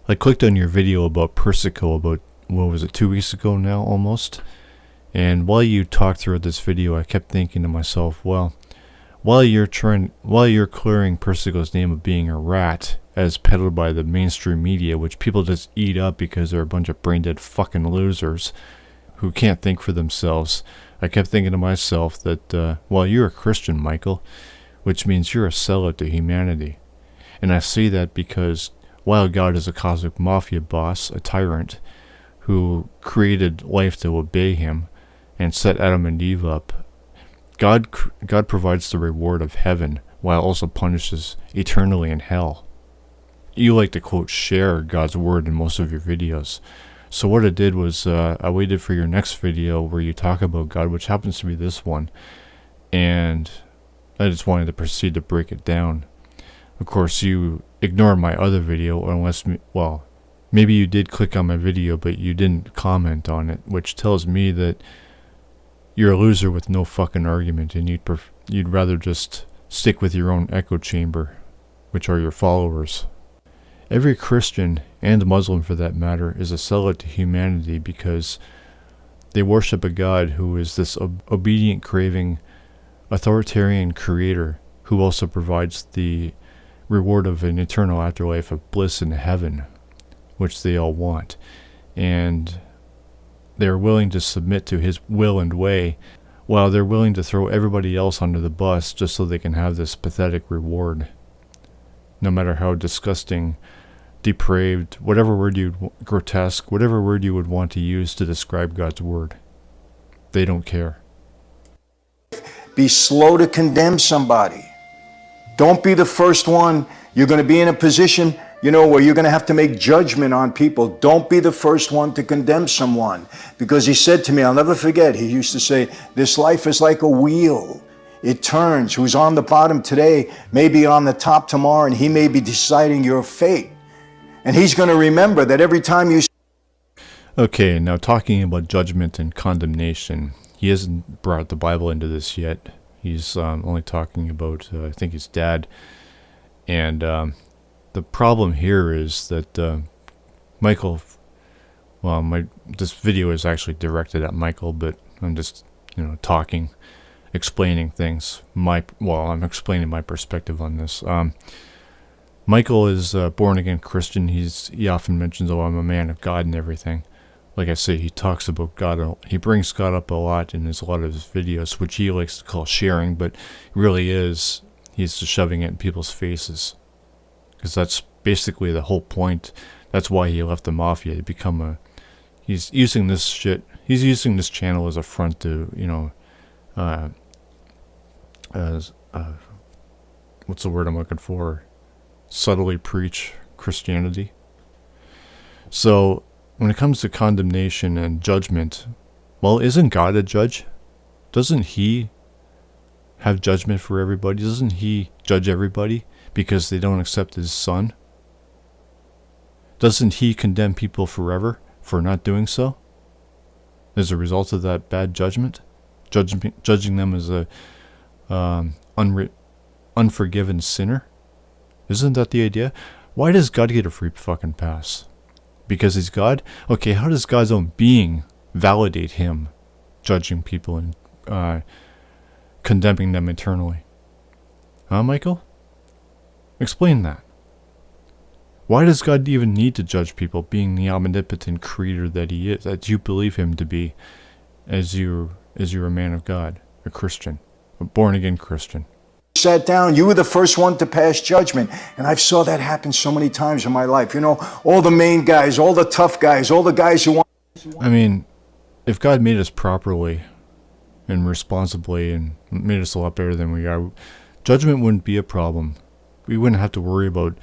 I clicked on your video about Persico about, what was it, 2 weeks ago now almost? And while you talked through this video, I kept thinking to myself, well, while you're clearing Persico's name of being a rat, as peddled by the mainstream media, which people just eat up because they're a bunch of brain-dead fucking losers who can't think for themselves, I kept thinking to myself that, well, you're a Christian, Michael, which means you're a sellout to humanity. And I say that because while God is a cosmic mafia boss, a tyrant, who created life to obey him and set Adam and Eve up, God provides the reward of heaven while also punishes eternally in hell. You like to quote share God's word in most of your videos. So what I did was I waited for your next video where you talk about God, which happens to be this one, and I just wanted to proceed to break it down. Of course, you ignored my other video unless, well, maybe you did click on my video, but you didn't comment on it, which tells me that you're a loser with no fucking argument, and you'd rather just stick with your own echo chamber, which are your followers. Every Christian, and Muslim for that matter, is a sellout to humanity because they worship a God who is this obedient, craving, authoritarian creator who also provides the reward of an eternal afterlife of bliss in heaven, which they all want. And they're willing to submit to his will and way, while they're willing to throw everybody else under the bus just so they can have this pathetic reward. No matter how disgusting, depraved, grotesque, whatever word you would want to use to describe God's word. They don't care. Be slow to condemn somebody. Don't be the first one. You're going to be in a position, where you're going to have to make judgment on people. Don't be the first one to condemn someone. Because he said to me, I'll never forget, he used to say, this life is like a wheel. It turns. Who's on the bottom today may be on the top tomorrow, and he may be deciding your fate. And he's going to remember that every time you... Okay, now talking about judgment and condemnation, he hasn't brought the Bible into this yet. He's only talking about, I think, his dad. And the problem here is that Michael... Well, this video is actually directed at Michael, but I'm just, talking, explaining things. I'm explaining my perspective on this. Michael is a born-again Christian. He often mentions, I'm a man of God and everything. Like I say, he talks about God. He brings God up a lot in a lot of his videos, which he likes to call sharing, but really he's just shoving it in people's faces. Because that's basically the whole point. That's why he left the mafia. He's using this channel as a front to, what's the word I'm looking for? Subtly preach Christianity. So when it comes to condemnation and judgment, well, isn't God a judge? Doesn't he have judgment for everybody? Doesn't he judge everybody because they don't accept his son? Doesn't he condemn people forever for not doing so as a result of that bad judgment? Judging them as a unforgiven sinner? Isn't that the idea? Why does God get a free fucking pass? Because he's God? Okay, how does God's own being validate him judging people and condemning them eternally? Huh, Michael? Explain that. Why does God even need to judge people, being the omnipotent creator that he is, that you believe him to be, as you're a man of God, a Christian, a born-again Christian? Sat down, you were the first one to pass judgment. And I've saw that happen so many times in my life. All the main guys, all the tough guys, all the guys who want... I mean, if God made us properly and responsibly and made us a lot better than we are, judgment wouldn't be a problem. We wouldn't have to worry about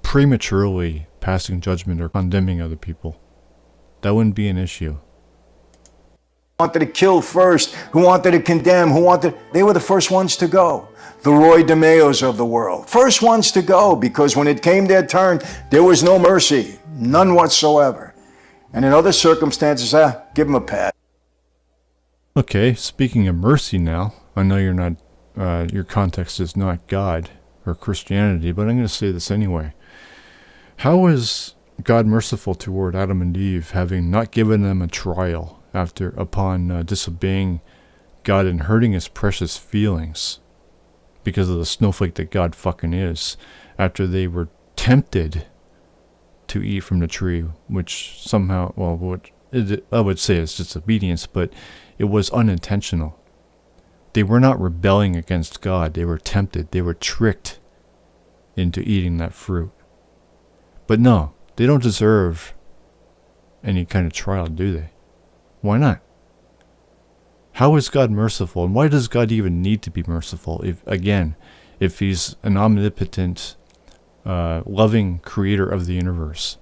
prematurely passing judgment or condemning other people. That wouldn't be an issue. Wanted to kill first, who wanted to condemn, they were the first ones to go. The Roy DeMeos of the world. First ones to go, because when it came their turn, there was no mercy, none whatsoever. And in other circumstances, give them a pat. Okay, speaking of mercy now, I know you're not, your context is not God or Christianity, but I'm going to say this anyway. How is God merciful toward Adam and Eve, having not given them a trial upon disobeying God and hurting his precious feelings because of the snowflake that God fucking is, after they were tempted to eat from the tree, which somehow, I would say it's disobedience, but it was unintentional. They were not rebelling against God. They were tempted. They were tricked into eating that fruit. But no, they don't deserve any kind of trial, do they? Why not? How is God merciful? And why does God even need to be merciful if he's an omnipotent, loving creator of the universe?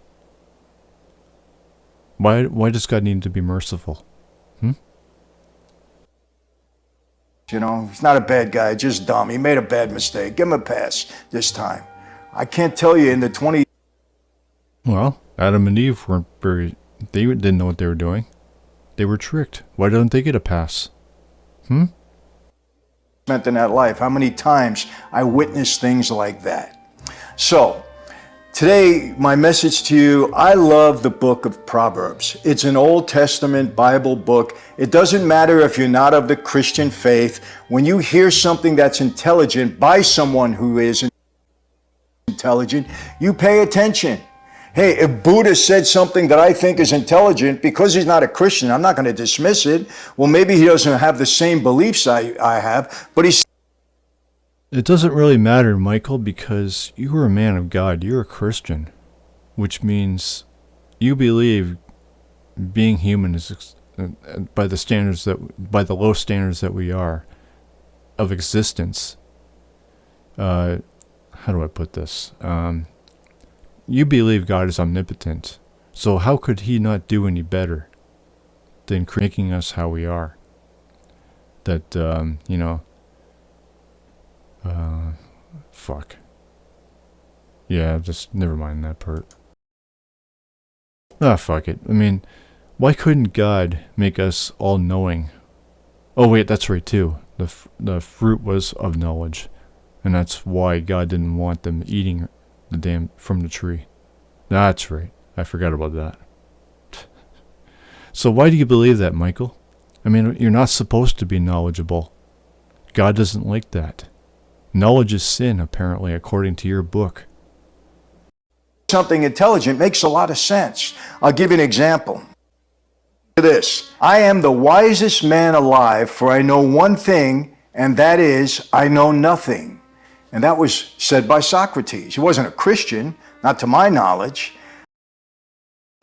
Why does God need to be merciful? You know, he's not a bad guy, just dumb. He made a bad mistake. Give him a pass this time. I can't tell you in the 20... Well, Adam and Eve they didn't know what they were doing. They were tricked. Why don't they get a pass? Spent in that life. How many times I witnessed things like that. So, today, my message to you, I love the book of Proverbs. It's an Old Testament Bible book. It doesn't matter if you're not of the Christian faith. When you hear something that's intelligent by someone who is intelligent, you pay attention. Hey, if Buddha said something that I think is intelligent, because he's not a Christian, I'm not going to dismiss it. Well, maybe he doesn't have the same beliefs I have, but he's... It doesn't really matter, Michael, because you are a man of God. You're a Christian, which means you believe being human is by the low standards that we are of existence. How do I put this? You believe God is omnipotent, so how could he not do any better than making us how we are? That fuck. Yeah, just never mind that part. Fuck it. I mean, why couldn't God make us all knowing? Oh wait, that's right too. The fruit was of knowledge, and that's why God didn't want them eating from the tree. That's right. I forgot about that. So why do you believe that, Michael? I mean, you're not supposed to be knowledgeable. God doesn't like that. Knowledge is sin, apparently, according to your book. Something intelligent makes a lot of sense. I'll give you an example. Look at this. I am the wisest man alive, for I know one thing, and that is, I know nothing. And that was said by Socrates. He wasn't a Christian, not to my knowledge.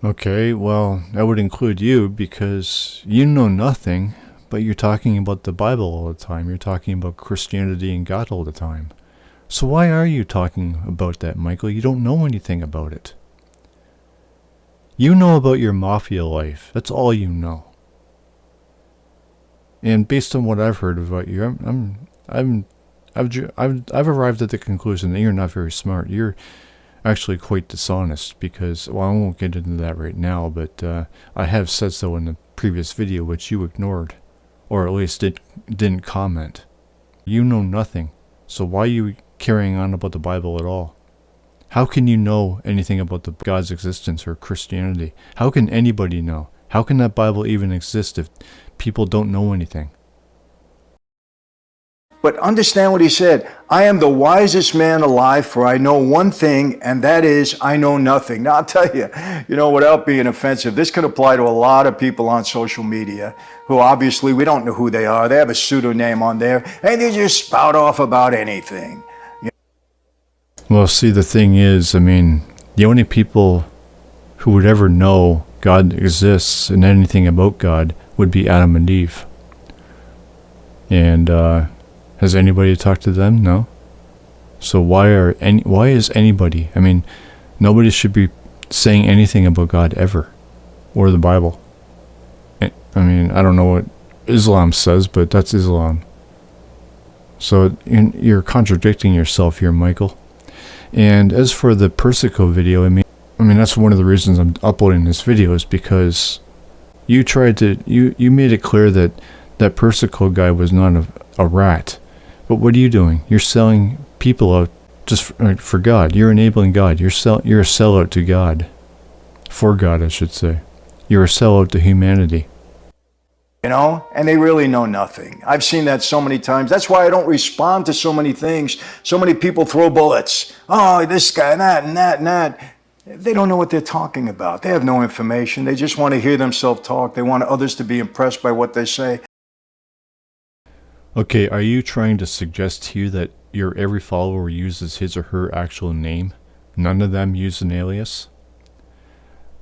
Okay, well, that would include you, because you know nothing. But you're talking about the Bible all the time. You're talking about Christianity and God all the time. So why are you talking about that, Michael? You don't know anything about it. You know about your mafia life. That's all you know. And based on what I've heard about you, I've arrived at the conclusion that you're not very smart. You're actually quite dishonest because, well, I won't get into that right now, but I have said so in the previous video, which you ignored. Or at least didn't comment. You know nothing, so why are you carrying on about the Bible at all? How can you know anything about God's existence or Christianity? How can anybody know? How can that Bible even exist if people don't know anything? But understand what he said. I am the wisest man alive, for I know one thing, and that is, I know nothing. Now, I'll tell you, without being offensive, this could apply to a lot of people on social media who obviously we don't know who they are. They have a pseudonym on there, and they just spout off about anything. Well, see, the thing is, I mean, the only people who would ever know God exists and anything about God would be Adam and Eve. And, has anybody talked to them? No. So why is anybody? I mean, nobody should be saying anything about God ever, or the Bible. I mean, I don't know what Islam says, but that's Islam. So you're contradicting yourself here, Michael. And as for the Persico video, I mean that's one of the reasons I'm uploading this video is because you made it clear that Persico guy was not a rat. But what are you doing? You're selling people out just for God. You're enabling God. You're a sellout to God. For God, I should say. You're a sellout to humanity. You know, and they really know nothing. I've seen that so many times. That's why I don't respond to so many things. So many people throw bullets. Oh, this guy, and that, and that, and that. They don't know what they're talking about. They have no information. They just want to hear themselves talk. They want others to be impressed by what they say. Okay, are you trying to suggest here that your every follower uses his or her actual name? None of them use an alias?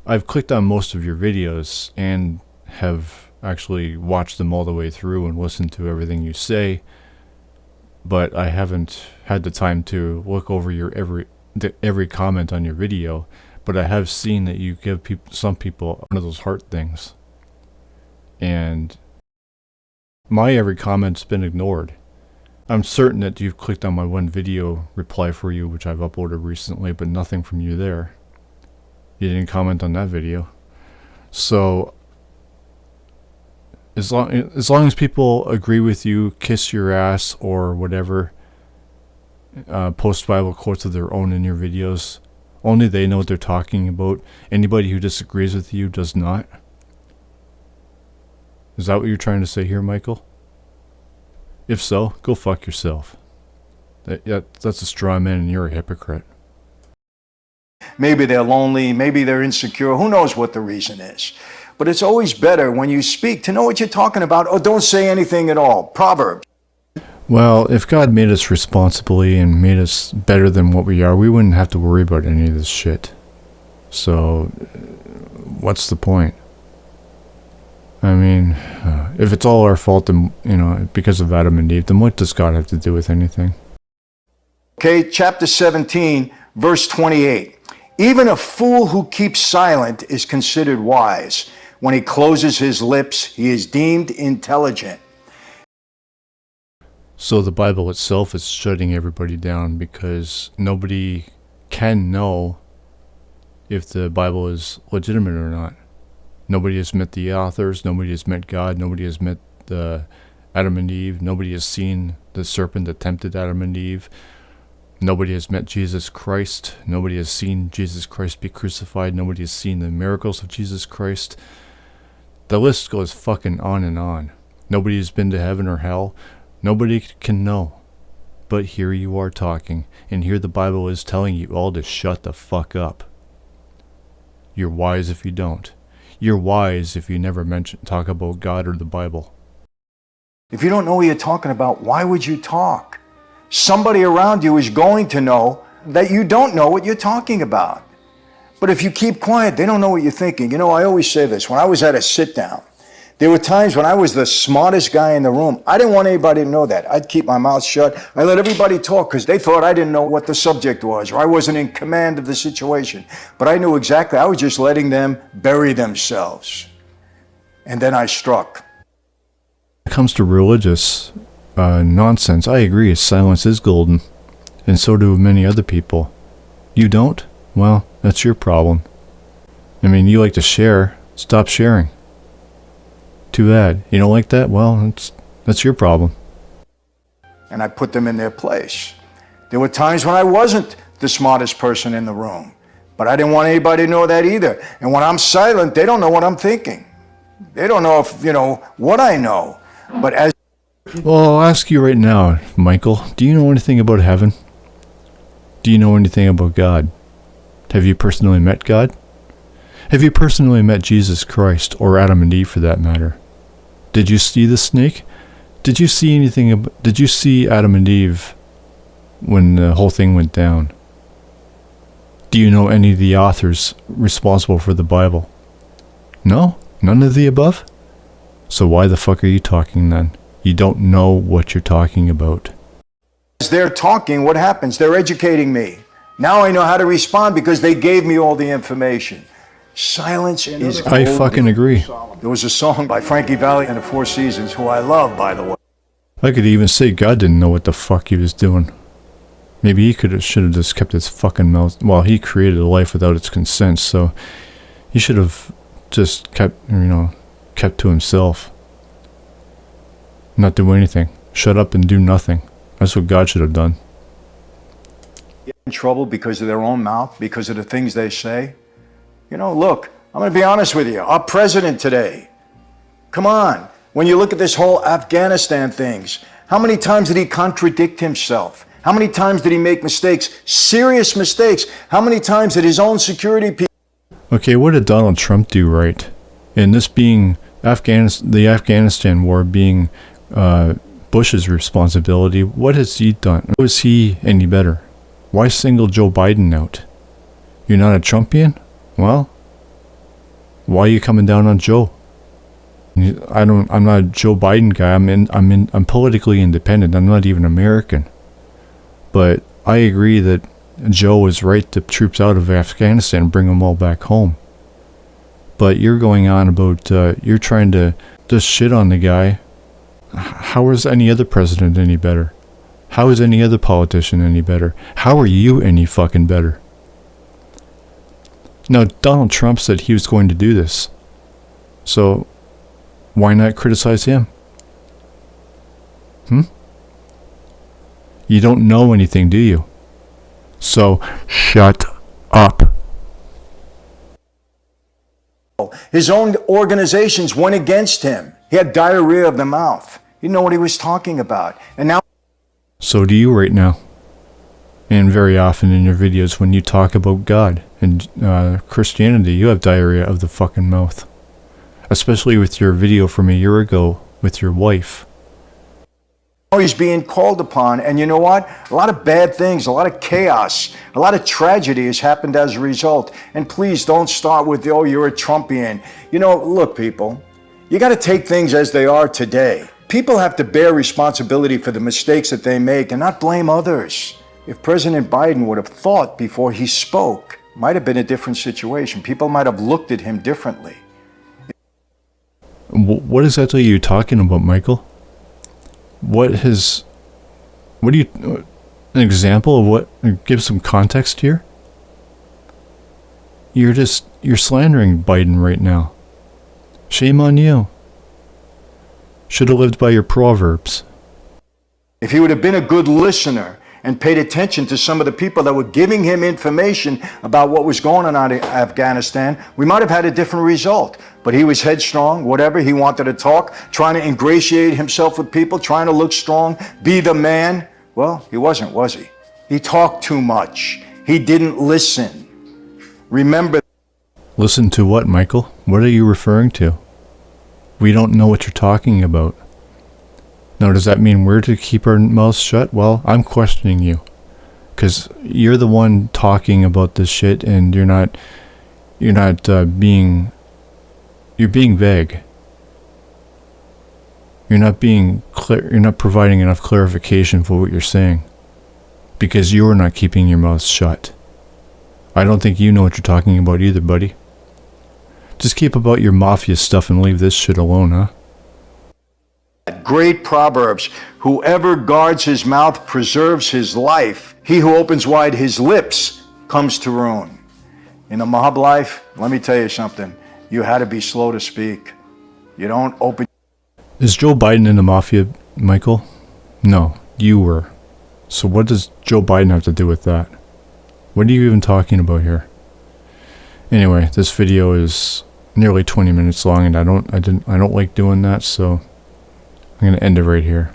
I've clicked on most of your videos and have actually watched them all the way through and listened to everything you say, but I haven't had the time to look over your every comment on your video. But I have seen that you give some people one of those heart things, and my every comment's been ignored. I'm certain that you've clicked on my one video reply for you, which I've uploaded recently, but nothing from you there. You didn't comment on that video. So as long as people agree with you, kiss your ass or whatever, post Bible quotes of their own in your videos, only they know what they're talking about. Anybody who disagrees with you does not. Is that what you're trying to say here, Michael? If so, go fuck yourself. That's a straw man and you're a hypocrite. Maybe they're lonely, maybe they're insecure, who knows what the reason is. But it's always better when you speak to know what you're talking about, or don't say anything at all. Proverbs. Well, if God made us responsibly and made us better than what we are, we wouldn't have to worry about any of this shit. So, what's the point? I mean, if it's all our fault, then, because of Adam and Eve, then what does God have to do with anything? Okay, chapter 17, verse 28. Even a fool who keeps silent is considered wise. When he closes his lips, he is deemed intelligent. So the Bible itself is shutting everybody down because nobody can know if the Bible is legitimate or not. Nobody has met the authors. Nobody has met God. Nobody has met Adam and Eve. Nobody has seen the serpent that tempted Adam and Eve. Nobody has met Jesus Christ. Nobody has seen Jesus Christ be crucified. Nobody has seen the miracles of Jesus Christ. The list goes fucking on and on. Nobody has been to heaven or hell. Nobody can know. But here you are talking, and here the Bible is telling you all to shut the fuck up. You're wise if you don't. You're wise if you never talk about God or the Bible. If you don't know what you're talking about, why would you talk? Somebody around you is going to know that you don't know what you're talking about. But if you keep quiet, they don't know what you're thinking. I always say this. When I was at a sit-down, there were times when I was the smartest guy in the room. I didn't want anybody to know that. I'd keep my mouth shut. I let everybody talk because they thought I didn't know what the subject was or I wasn't in command of the situation. But I knew exactly. I was just letting them bury themselves. And then I struck. When it comes to religious nonsense, I agree. Silence is golden. And so do many other people. You don't? Well, that's your problem. I mean, you like to share. Stop sharing. Too bad. You don't like that? Well, that's your problem. And I put them in their place. There were times when I wasn't the smartest person in the room, but I didn't want anybody to know that either. And when I'm silent, they don't know what I'm thinking. They don't know what I know. But as Well, I'll ask you right now, Michael, do you know anything about heaven? Do you know anything about God? Have you personally met God? Have you personally met Jesus Christ, or Adam and Eve for that matter? Did you see the snake? Did you see did you see Adam and Eve when the whole thing went down? Do you know any of the authors responsible for the Bible? No? None of the above? So why the fuck are you talking then? You don't know what you're talking about. As they're talking, what happens? They're educating me. Now I know how to respond because they gave me all the information. Silence is golden. I fucking agree. There was a song by Frankie Valli and the Four Seasons, who I love, by the way. I could even say God didn't know what the fuck he was doing. Maybe he should have just kept his fucking mouth. Well, he created a life without its consent, so he should have just kept to himself. Not do anything. Shut up and do nothing. That's what God should have done. in trouble because of their own mouth, because of the things they say. You know, look, I'm going to be honest with you. Our president today, come on, when you look at this whole Afghanistan things, how many times did he contradict himself? How many times did he make mistakes, serious mistakes? How many times did his own security people... Okay, what did Donald Trump do right? And this being the Afghanistan war being Bush's responsibility, what has he done? How is he any better? Why single Joe Biden out? You're not a Trumpian? Well, why are you coming down on Joe? I'm not a Joe Biden guy. I'm politically independent. I'm not even American. But I agree that Joe is right to troops out of Afghanistan and bring them all back home. But you're going on about, you're trying to just shit on the guy. How is any other president any better? How is any other politician any better? How are you any fucking better? Now, Donald Trump said he was going to do this. So, why not criticize him? You don't know anything, do you? So, shut up. His own organizations went against him. He had diarrhea of the mouth. He didn't know what he was talking about. And now... So do you right now. And very often in your videos when you talk about God and Christianity, you have diarrhea of the fucking mouth. Especially with your video from a year ago with your wife. He's being called upon, and you know what? A lot of bad things, a lot of chaos, a lot of tragedy has happened as a result. And please don't start with, oh, you're a Trumpian. You know, look, people, you got to take things as they are today. People have to bear responsibility for the mistakes that they make and not blame others. If President Biden would have thought before he spoke, it might have been a different situation. People might have looked at him differently. What exactly are you talking about, Michael? What do you, an example of what, give some context here? You're slandering Biden right now. Shame on you. Should have lived by your proverbs. If he would have been a good listener and paid attention to some of the people that were giving him information about what was going on in Afghanistan, we might have had a different result. But he was headstrong, whatever, he wanted to talk, trying to ingratiate himself with people, trying to look strong, be the man. Well, he wasn't, was he? He talked too much. He didn't listen. Remember. Listen to what, Michael? What are you referring to? We don't know what you're talking about. Now, does that mean we're to keep our mouths shut? Well, I'm questioning you. Because you're the one talking about this shit and you're being vague. You're not being clear, you're not providing enough clarification for what you're saying. Because you're not keeping your mouth shut. I don't think you know what you're talking about either, buddy. Just keep about your mafia stuff and leave this shit alone, huh? Great Proverbs, whoever guards his mouth preserves his life. He who opens wide his lips comes to ruin. In the mob life, let me tell you something. You had to be slow to speak. You don't open... Is Joe Biden in the mafia, Michael? No, you were. So what does Joe Biden have to do with that? What are you even talking about here? Anyway, this video is nearly 20 minutes long and I don't like doing that, so I'm going to end it right here.